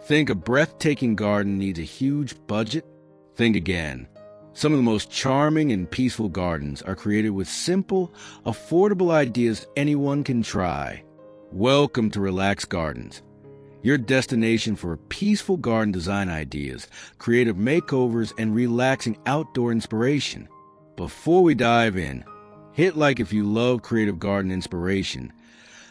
Think a breathtaking garden needs a huge budget? Think again. Some of the most charming and peaceful gardens are created with simple, affordable ideas anyone can try. Welcome to Relax Gardens, your destination for peaceful garden design ideas, creative makeovers, and relaxing outdoor inspiration. Before we dive in, hit like if you love creative garden inspiration,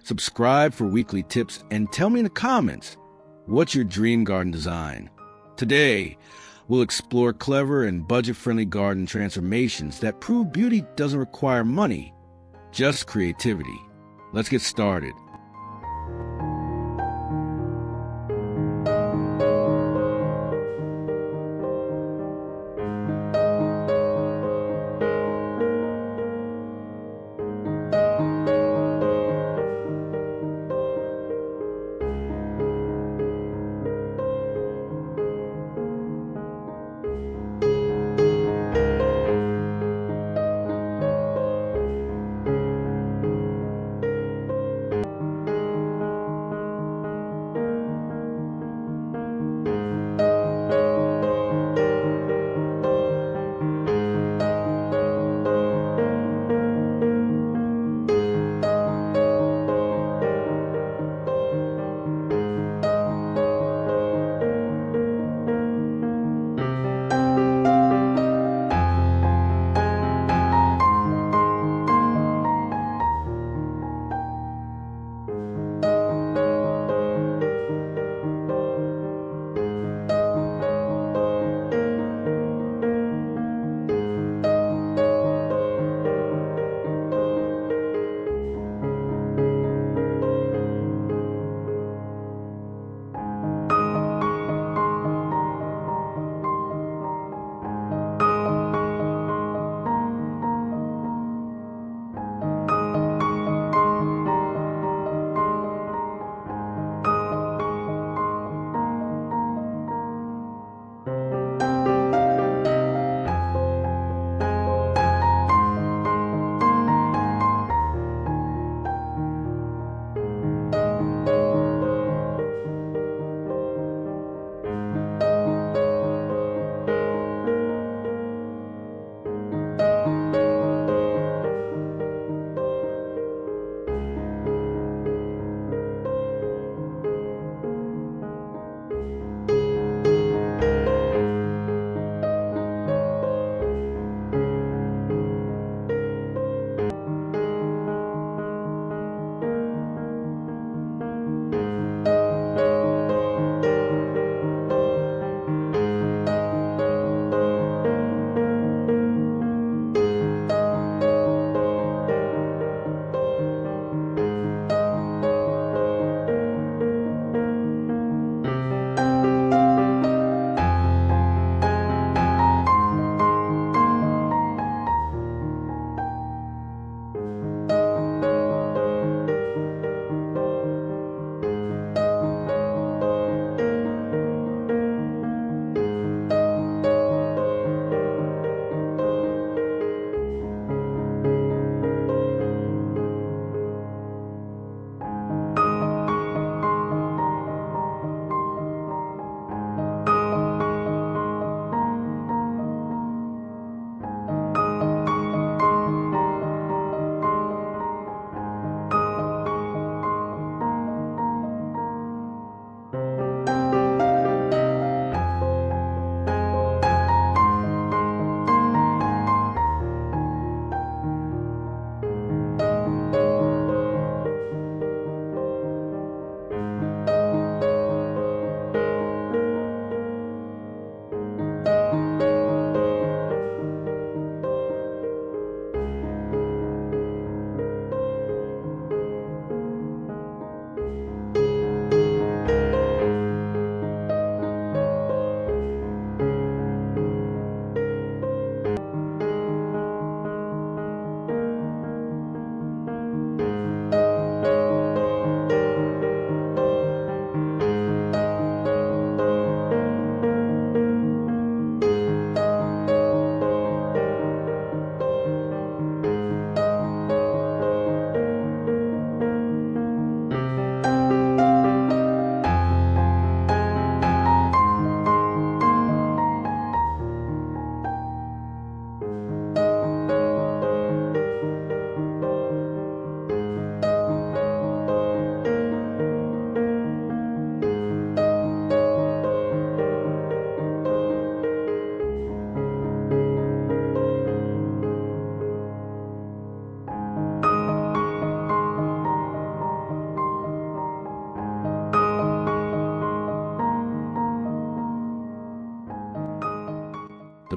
subscribe for weekly tips, and tell me in the comments, what's your dream garden design? Today, we'll explore clever and budget-friendly garden transformations that prove beauty doesn't require money, just creativity. Let's get started.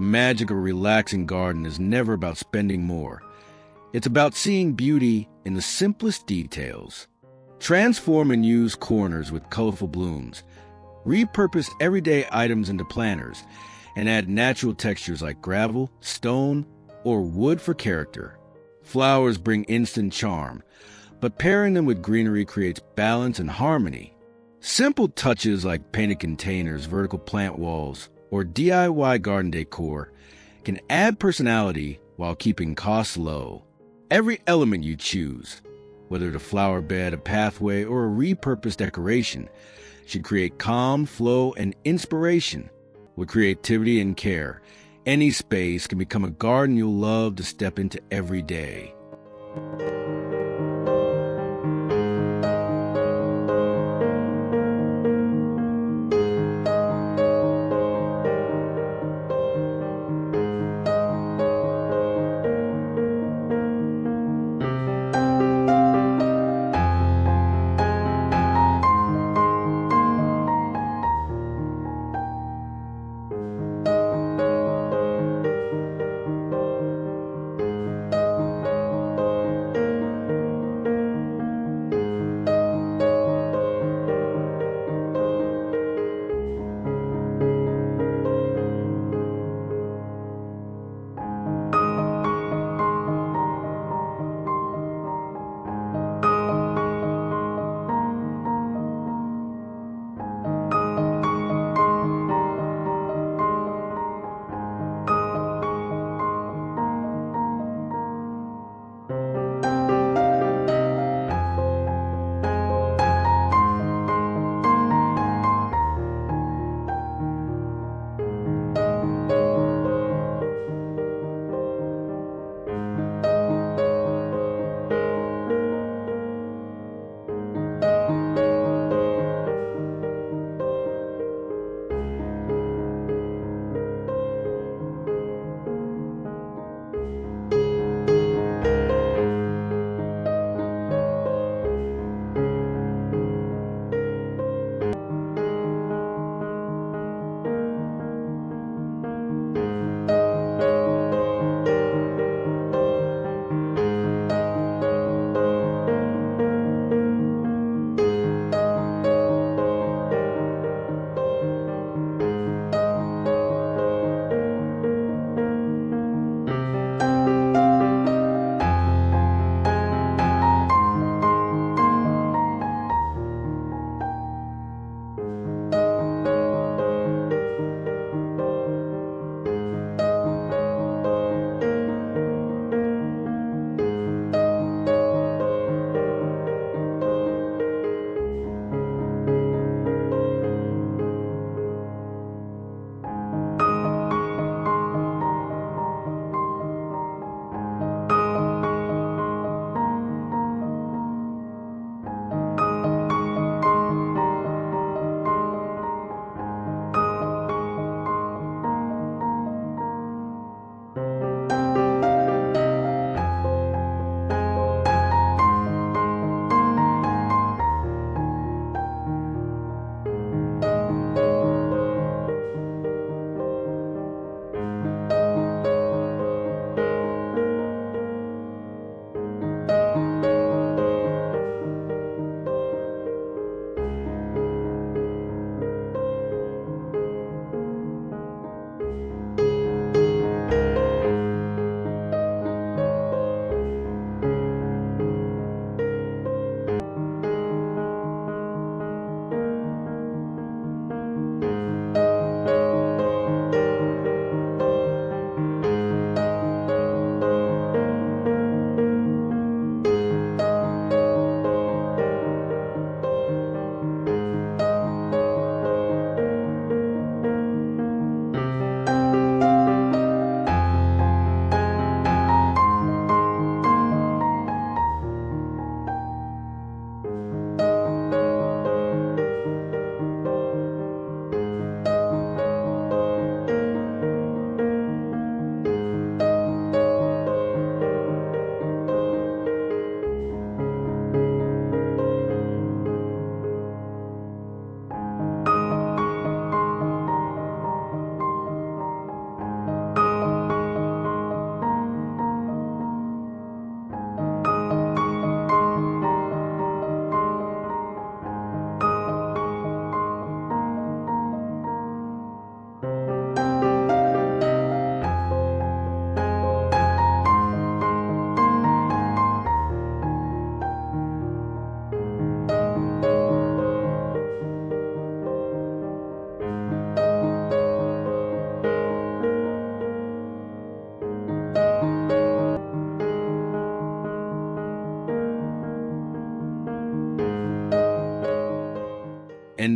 magic of a relaxing garden is never about spending more. It's about seeing beauty in the simplest details. Transform and use corners with colorful blooms. Repurpose everyday items into planters and add natural textures like gravel, stone, or wood for character. Flowers bring instant charm, but pairing them with greenery creates balance and harmony. Simple touches like painted containers, vertical plant walls, or DIY garden decor can add personality while keeping costs low. Every element you choose, whether it's a flower bed, a pathway, or a repurposed decoration, should create calm, flow, and inspiration. With creativity and care, any space can become a garden you'll love to step into every day.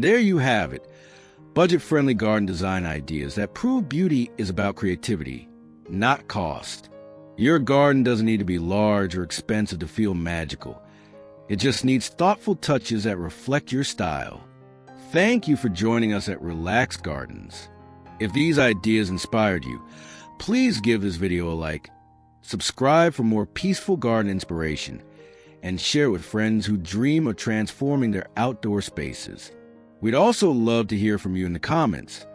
there you have it. Budget-friendly garden design ideas that prove beauty is about creativity, not cost. Your garden doesn't need to be large or expensive to feel magical. It just needs thoughtful touches that reflect your style. Thank you for joining us at Relaxed Gardens. If these ideas inspired you, please give this video a like, subscribe for more peaceful garden inspiration, and share with friends who dream of transforming their outdoor spaces. We'd also love to hear from you in the comments.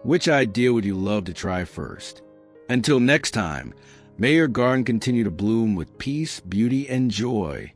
Which idea would you love to try first? Until next time, may your garden continue to bloom with peace, beauty, and joy.